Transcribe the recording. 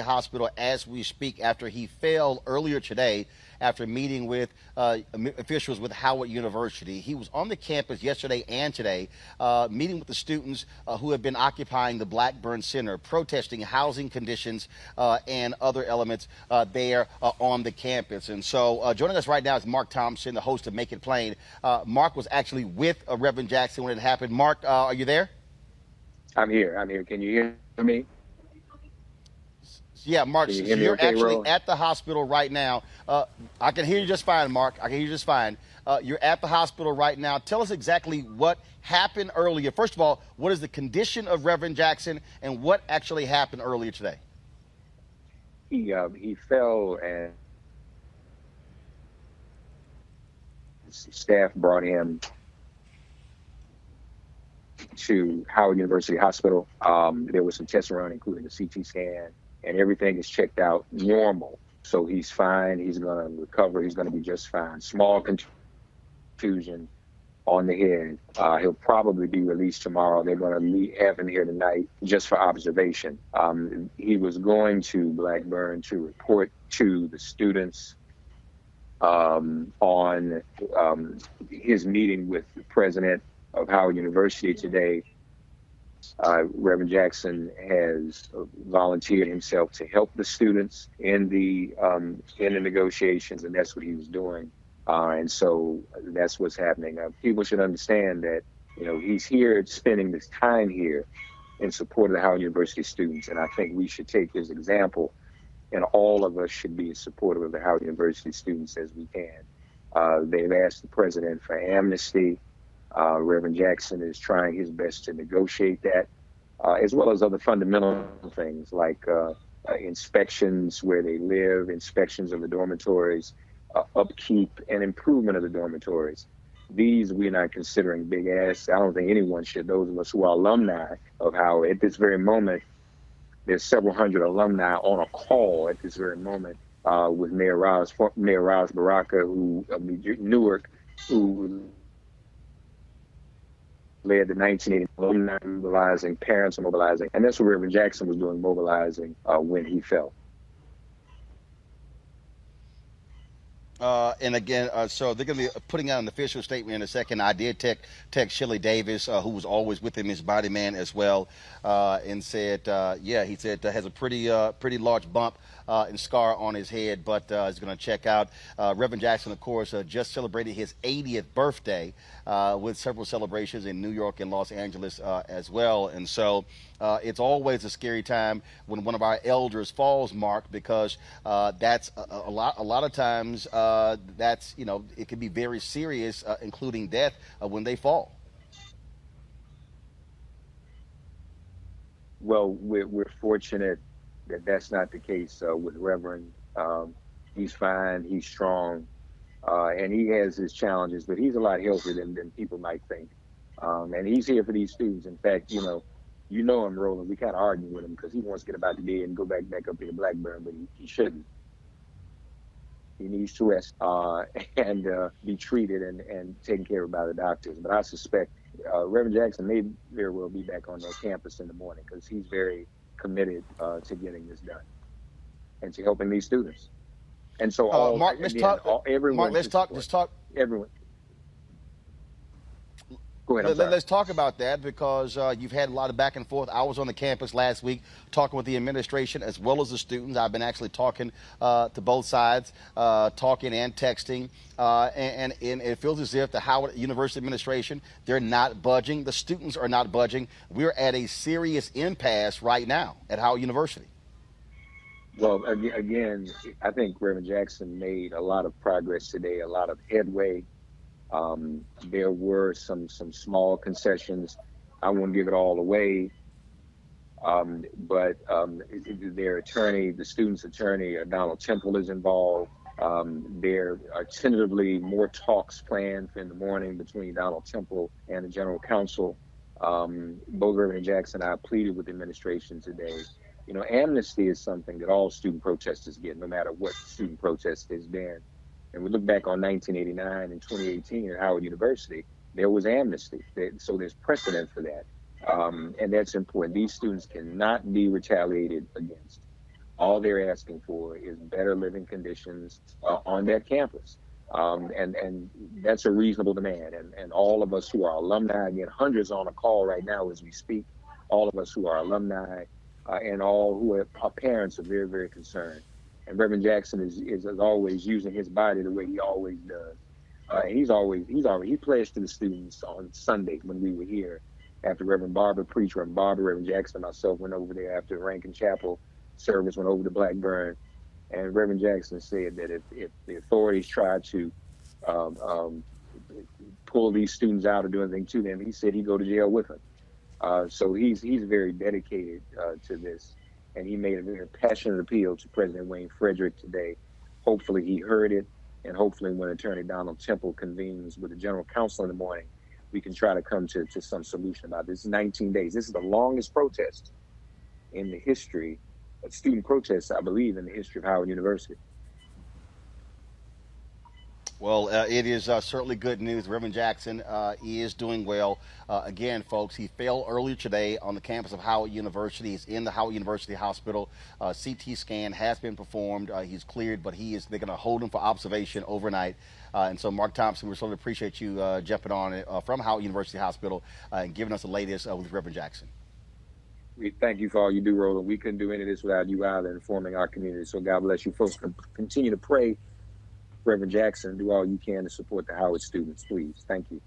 Hospital as we speak after he fell earlier today after meeting with officials with Howard University. He was on the campus yesterday and today, meeting with the students who have been occupying the Blackburn Center, protesting housing conditions and other elements there on the campus. And so joining us right now is Mark Thompson, the host of Make It Plain. Mark was actually with Reverend Jackson when it happened. Mark, are you there? I'm here. I'm here. Can you hear me? Yeah, Mark, Can you so hear me you're okay, actually Ro? at the hospital right now. I can hear you just fine, Mark. I can hear you just fine. You're at the hospital right now. Tell us exactly what happened earlier. First of all, what is the condition of Reverend Jackson and what actually happened earlier today? He fell and staff brought him to Howard University Hospital. There was some tests run, including a CT scan, and everything is checked out normal. So he's fine. He's going to recover. He's going to be just fine. Small contusion on the head. He'll probably be released tomorrow. They're going to have him here tonight just for observation. He was going to Blackburn to report to the students on his meeting with the president of Howard University today. Reverend Jackson has volunteered himself to help the students in the negotiations, and that's what he was doing. And so that's what's happening. People should understand that he's here spending this time here in support of the Howard University students, and I think we should take his example, and all of us should be as supportive of the Howard University students as we can. They've asked the president for amnesty. Reverend Jackson is trying his best to negotiate that, as well as other fundamental things like inspections where they live, inspections of the dormitories, upkeep and improvement of the dormitories. These we're not considering big asks. I don't think anyone should. Those of us who are alumni of Howard, at this very moment, there's several hundred alumni on a call at this very moment with Mayor Raz Baraka, who of Newark, who led the 1980 alumni mobilizing, parents are mobilizing, and that's what Reverend Jackson was doing, mobilizing when he fell. And again, so they're going to be putting out an official statement in a second. I did text Shelley Davis, who was always with him, his body man as well, and said, he said has a pretty large bump and scar on his head, but is going to check out. Reverend Jackson, of course, just celebrated his 80th birthday with several celebrations in New York and Los Angeles as well. And so it's always a scary time when one of our elders falls, Mark, because that's a lot of times that's, it can be very serious, including death when they fall. Well, we're fortunate that that's not the case with Reverend. He's fine, he's strong, and he has his challenges, but he's a lot healthier than people might think. And he's here for these students. In fact, you know him, Roland. We kind of argue with him because he wants to get about the day and go back up here to Blackburn, but he shouldn't. He needs to rest and be treated and taken care of by the doctors. But I suspect Reverend Jackson may very well be back on that campus in the morning because he's very committed to getting this done and to helping these students. And so, Mark, let's talk. Everyone, let's talk. Everyone. Go ahead. Let's talk about that because you've had a lot of back and forth. I was on the campus last week talking with the administration as well as the students. I've been actually talking to both sides, talking and texting, and it feels as if the Howard University administration, they're not budging. The students are not budging. We're at a serious impasse right now at Howard University. Well, again, I think Reverend Jackson made a lot of progress today, a lot of headway. There were some small concessions. I won't give it all away, but their attorney, the student's attorney, Donald Temple, is involved. There are tentatively more talks planned for in the morning between Donald Temple and the general counsel. Both Reverend Jackson and I pleaded with the administration today. Amnesty is something that all student protesters get, no matter what student protest has been. And we look back on 1989 and 2018 at Howard University, there was amnesty. So there's precedent for that. And that's important. These students cannot be retaliated against. All they're asking for is better living conditions on that campus. And that's a reasonable demand. And all of us who are alumni, again, hundreds on a call right now as we speak, all of us who are alumni and all who are parents are very, very concerned. And Reverend Jackson is as always using his body the way he always does. And he pledged to the students on Sunday when we were here after Reverend Barber preached. Reverend Barber, Reverend Jackson, and myself went over there after Rankin Chapel service, went over to Blackburn, and Reverend Jackson said that if the authorities try to um, um, pull these students out or do anything to them, he said he'd go to jail with them. So he's very dedicated to this, and he made a very passionate appeal to President Wayne Frederick today. Hopefully he heard it, and hopefully when Attorney Donald Temple convenes with the General Counsel in the morning, we can try to come to some solution about this. 19 days. This is the longest protest in the history of student protests, I believe, in the history of Howard University. Well, it is certainly good news. Reverend Jackson is doing well. Again, folks, he fell earlier today on the campus of Howard University. He's in the Howard University Hospital. CT scan has been performed. He's cleared, but they're going to hold him for observation overnight. And so, Mark Thompson, we certainly appreciate you jumping on it from Howard University Hospital and giving us the latest with Reverend Jackson. We thank you for all you do, Roland. We couldn't do any of this without you either, informing our community. So God bless you. Folks, continue to pray, Reverend Jackson. Do all you can to support the Howard students, please. Thank you.